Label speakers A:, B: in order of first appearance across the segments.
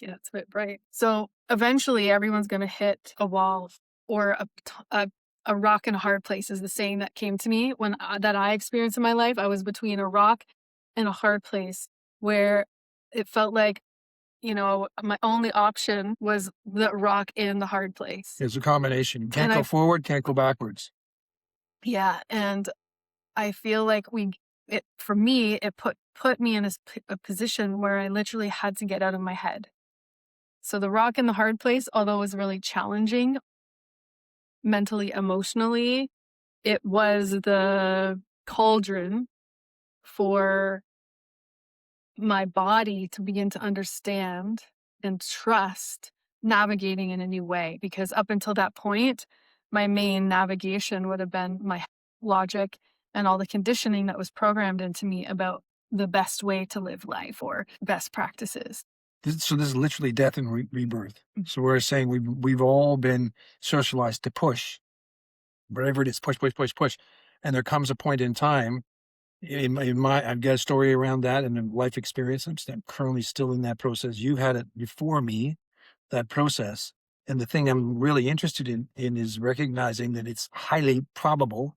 A: Yeah, it's a bit bright. So eventually everyone's going to hit a wall or a rock and a hard place is the saying that came to me when that I experienced in my life. I was between a rock and a hard place where it felt like, my only option was the rock and the hard place.
B: It's a combination. You can't
A: And
B: go forward, can't go backwards.
A: yeah. And I feel like for me, it put me in a position where I literally had to get out of my head. So the rock and the hard place, although it was really challenging mentally, emotionally, it was the cauldron for my body to begin to understand and trust navigating in a new way. Because up until that point, my main navigation would have been my logic and all the conditioning that was programmed into me about the best way to live life or best practices.
B: So this is literally death and rebirth. So we're saying we've all been socialized to push, whatever it is, push, push, push, push. And there comes a point in time, I've got a story around that and a life experience. I'm currently still in that process. You had it before me, that process. And the thing I'm really interested in is recognizing that it's highly probable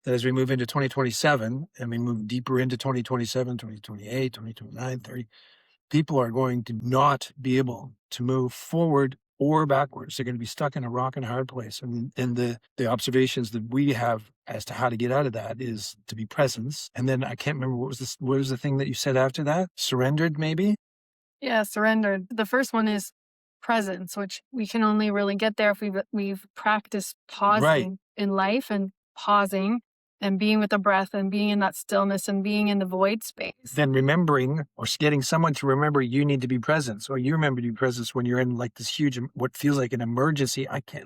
B: that as we move into 2027 and we move deeper into 2027, 2028, 2029, 30, people are going to not be able to move forward or backwards. They're going to be stuck in a rock and a hard place. And the observations that we have as to how to get out of that is to be presence. And then I can't remember what was the thing that you said after that? Surrendered, maybe?
A: Yeah, surrendered. The first one is presence, which we can only really get there if we've practiced pausing in life and pausing and being with the breath and being in that stillness and being in the void space.
B: Then remembering or getting someone to remember you need to be present. So you remember to be present when you're in like this huge, what feels like an emergency. I think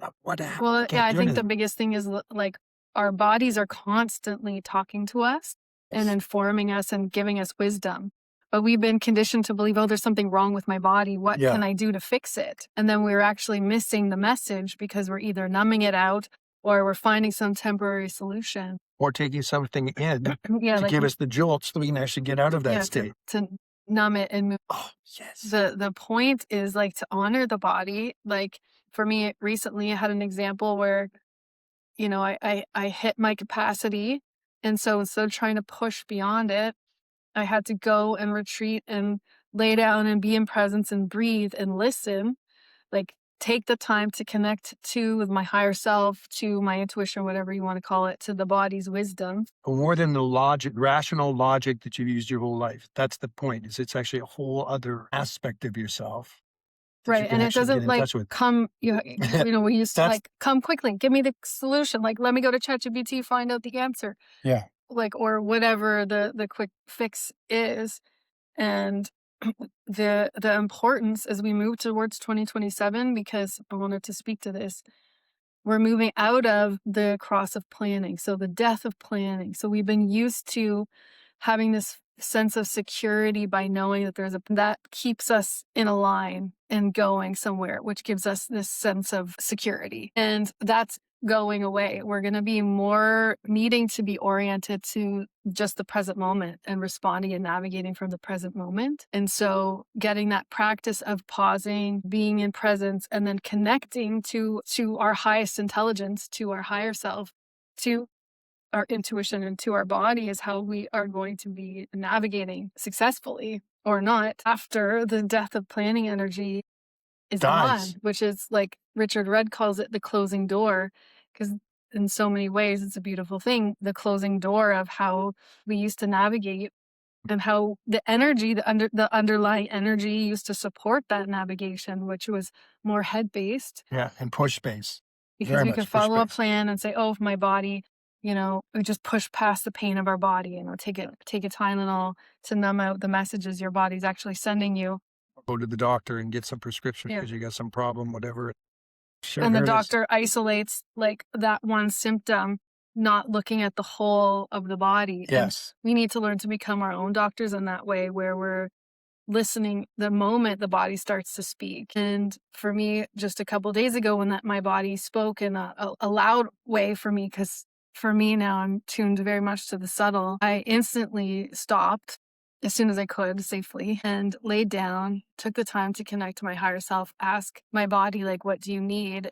A: the biggest thing is like our bodies are constantly talking to us and informing us and giving us wisdom. But we've been conditioned to believe, there's something wrong with my body. What can I do to fix it? And then we're actually missing the message because we're either numbing it out or we're finding some temporary solution.
B: Or taking something in to give us the jolt so we can actually get out of that state.
A: To numb it and move.
B: Oh, yes.
A: The point is like to honor the body. Like for me, recently I had an example where, I hit my capacity. And so instead of trying to push beyond it, I had to go and retreat and lay down and be in presence and breathe and listen, like take the time to connect with my higher self, to my intuition, whatever you want to call it, to the body's wisdom.
B: More than the rational logic that you've used your whole life. That's the point, is it's actually a whole other aspect of yourself.
A: Right. And it doesn't come, we used to come quickly, give me the solution. Like, let me go to ChatGPT, find out the answer.
B: Yeah.
A: Or whatever the quick fix is. And the importance as we move towards 2027, because I wanted to speak to this, we're moving out of the cross of planning. So the death of planning. So we've been used to having this sense of security by knowing that that keeps us in a line and going somewhere, which gives us this sense of security. And that's going away. We're going to be more needing to be oriented to just the present moment and responding and navigating from the present moment. And so getting that practice of pausing, being in presence, and then connecting to our highest intelligence, to our higher self, to our intuition and to our body is how we are going to be navigating successfully or not after the death of planning energy is gone, which is like Richard Rudd calls it the closing door, because in so many ways it's a beautiful thing, the closing door of how we used to navigate and how the energy, the underlying energy used to support that navigation, which was more head-based.
B: Yeah, and push-based.
A: Because we could follow a plan and say, my body, we just push past the pain of our body, take a Tylenol to numb out the messages your body's actually sending you.
B: Go to the doctor and get some prescription because you got some problem, whatever.
A: Sure, and the doctor isolates like that one symptom, not looking at the whole of the body.
B: Yes.
A: And we need to learn to become our own doctors in that way, where we're listening the moment the body starts to speak. And for me, just a couple of days ago when my body spoke in a loud way for me, because for me now I'm tuned very much to the subtle, I instantly stopped as soon as I could safely, and laid down, took the time to connect to my higher self, ask my body, like, what do you need?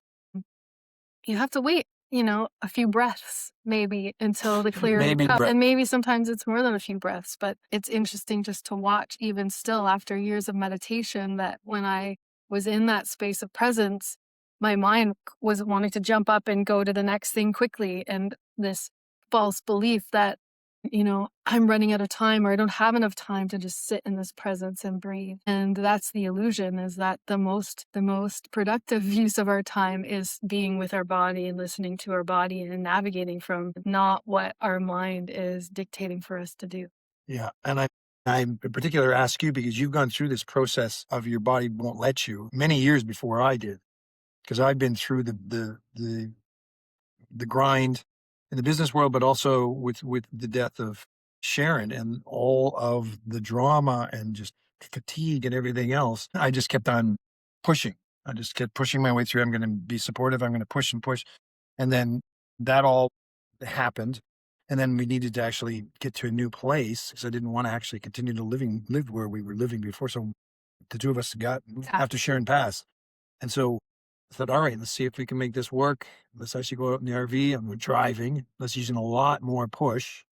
A: You have to wait, a few breaths maybe until the clear
B: Maybe,
A: and maybe sometimes it's more than a few breaths, but it's interesting just to watch even still after years of meditation that when I was in that space of presence, my mind was wanting to jump up and go to the next thing quickly, and this false belief that I'm running out of time or I don't have enough time to just sit in this presence and breathe. And that's the illusion, is that the most productive use of our time is being with our body and listening to our body and navigating from not what our mind is dictating for us to do.
B: yeah. And I in particular ask you because you've gone through this process of your body won't let you many years before I did, because I've been through the grind in the business world, but also with the death of Sharon and all of the drama and just fatigue and everything else. I just kept on pushing. I just kept pushing my way through. I'm going to be supportive. I'm going to push and push. And then that all happened. And then we needed to actually get to a new place because I didn't want to actually continue to live where we were living before. So the two of us got after Sharon passed. And so I thought, all right, let's see if we can make this work. Let's actually go out in the RV and we're driving. Let's using a lot more push.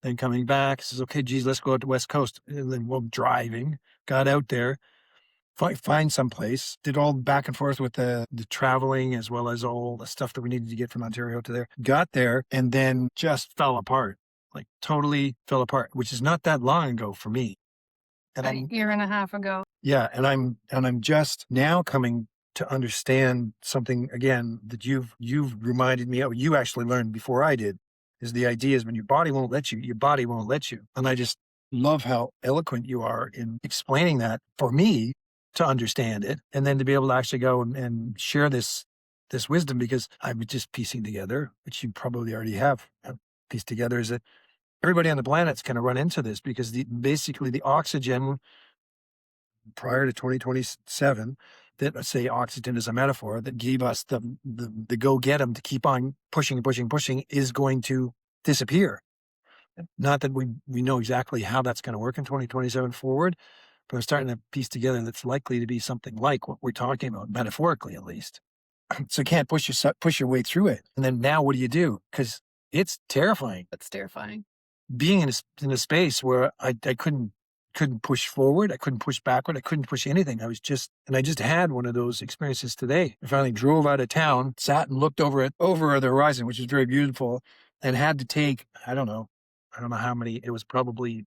B: Then coming back, says, okay, geez, let's go out to West Coast. And then we're driving, got out there, find some place, did all back and forth with the traveling as well as all the stuff that we needed to get from Ontario to there. Got there and then just fell apart, like totally fell apart, which is not that long ago for me. And
A: A year and a half ago.
B: yeah, and I'm just now coming to understand something again that you've reminded me of. You actually learned before I did, is the idea is when your body won't let you, your body won't let you. And I just love how eloquent you are in explaining that for me to understand it, and then to be able to actually go and share this wisdom, because I'm just piecing together, which you probably already have pieced together, is that everybody on the planet's going to run into this because basically the oxygen prior to 2027, that, let's say oxygen is a metaphor, that gave us the go get 'em to keep on pushing and pushing and pushing, is going to disappear. Not that we know exactly how that's going to work in 2027 forward, but I'm starting to piece together that's likely to be something like what we're talking about, metaphorically at least. So you can't push your way through it. And then now what do you do? Because it's terrifying.
A: That's terrifying.
B: Being in a space where I couldn't push forward, I couldn't push backward, I couldn't push anything. I just had one of those experiences today. I finally drove out of town, sat and looked over the horizon, which is very beautiful, and had to take, I don't know how many, it was probably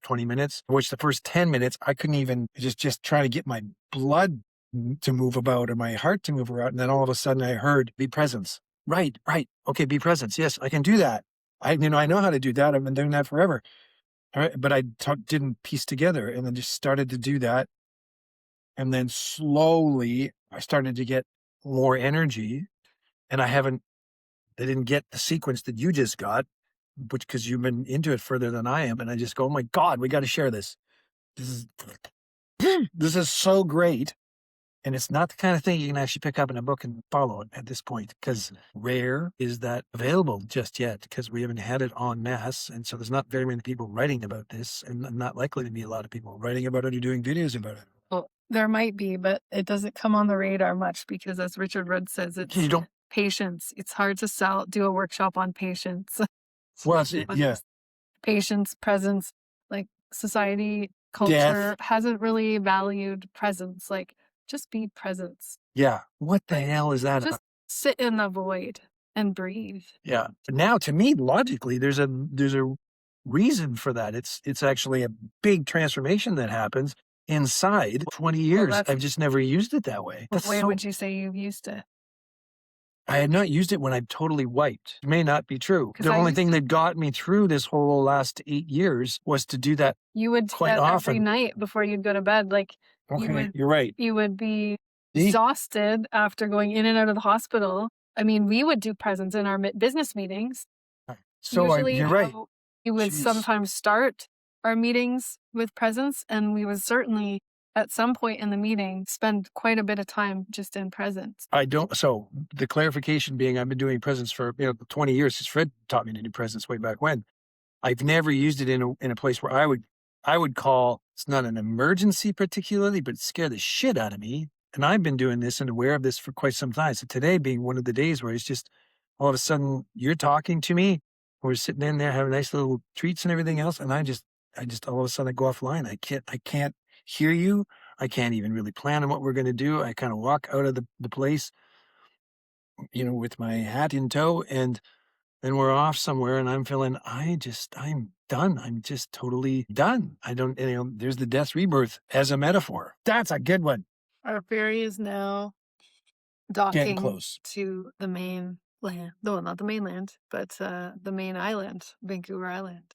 B: 20 minutes, which the first 10 minutes I couldn't even, just trying to get my blood to move about or my heart to move around. And then all of a sudden I heard, be presence. Right. Okay, be presence. Yes, I can do that. I know how to do that. I've been doing that forever. All right, but I didn't piece together, and then just started to do that. And then slowly I started to get more energy, and I didn't get the sequence that you just got, which, because you've been into it further than I am. And I just go, oh my God, we got to share this. This is, this is so great. And it's not the kind of thing you can actually pick up in a book and follow it at this point, because rare is that available just yet, because we haven't had it en masse. And so there's not very many people writing about this, and not likely to be a lot of people writing about it or doing videos about it.
A: Well, there might be, but it doesn't come on the radar much because, as Richard Rudd says, it's
B: You don't,
A: patience. It's hard to do a workshop on patience.
B: well, yeah,
A: Patience, presence, like society, culture
B: death.
A: hasn't really valued presence. Like, just be presence.
B: Yeah. What the hell is that?
A: Just sit in the void and breathe.
B: Yeah. But now, to me, logically, there's a reason for that. It's actually a big transformation that happens inside 20 years. I've just never used it that way.
A: What way would you say you've used it?
B: I had not used it when I'm totally wiped. It may not be true. The only thing that got me through this whole last 8 years was to do that.
A: You would do
B: quite
A: that
B: often.
A: every night before you'd go to bed. Like,
B: Okay, you're right.
A: you would be
B: See?
A: exhausted after going in and out of the hospital. I mean, we would do presence in our business meetings.
B: So
A: Usually
B: you're right.
A: We would
B: Jeez.
A: sometimes start our meetings with presence, and we would certainly, at some point in the meeting, spend quite a bit of time just in presence.
B: I don't. So the clarification being, I've been doing presence for 20 years, since Fred taught me to do presence way back when. I've never used it in a place where I would I would call it's not an emergency particularly, but it scared the shit out of me. And I've been doing this and aware of this for quite some time. So today being one of the days where it's just all of a sudden you're talking to me, we're sitting in there having nice little treats and everything else, and I just all of a sudden I go offline. I can't hear you. I can't even really plan on what we're gonna do. I kind of walk out of the place, with my hat in tow, and then we're off somewhere, and I'm feeling I'm done. I'm just totally done. I don't, there's the death rebirth as a metaphor. That's a good one.
A: Our ferry is now
B: Getting
A: docking
B: close.
A: to the main land. No, not the mainland, but the main island, Vancouver Island.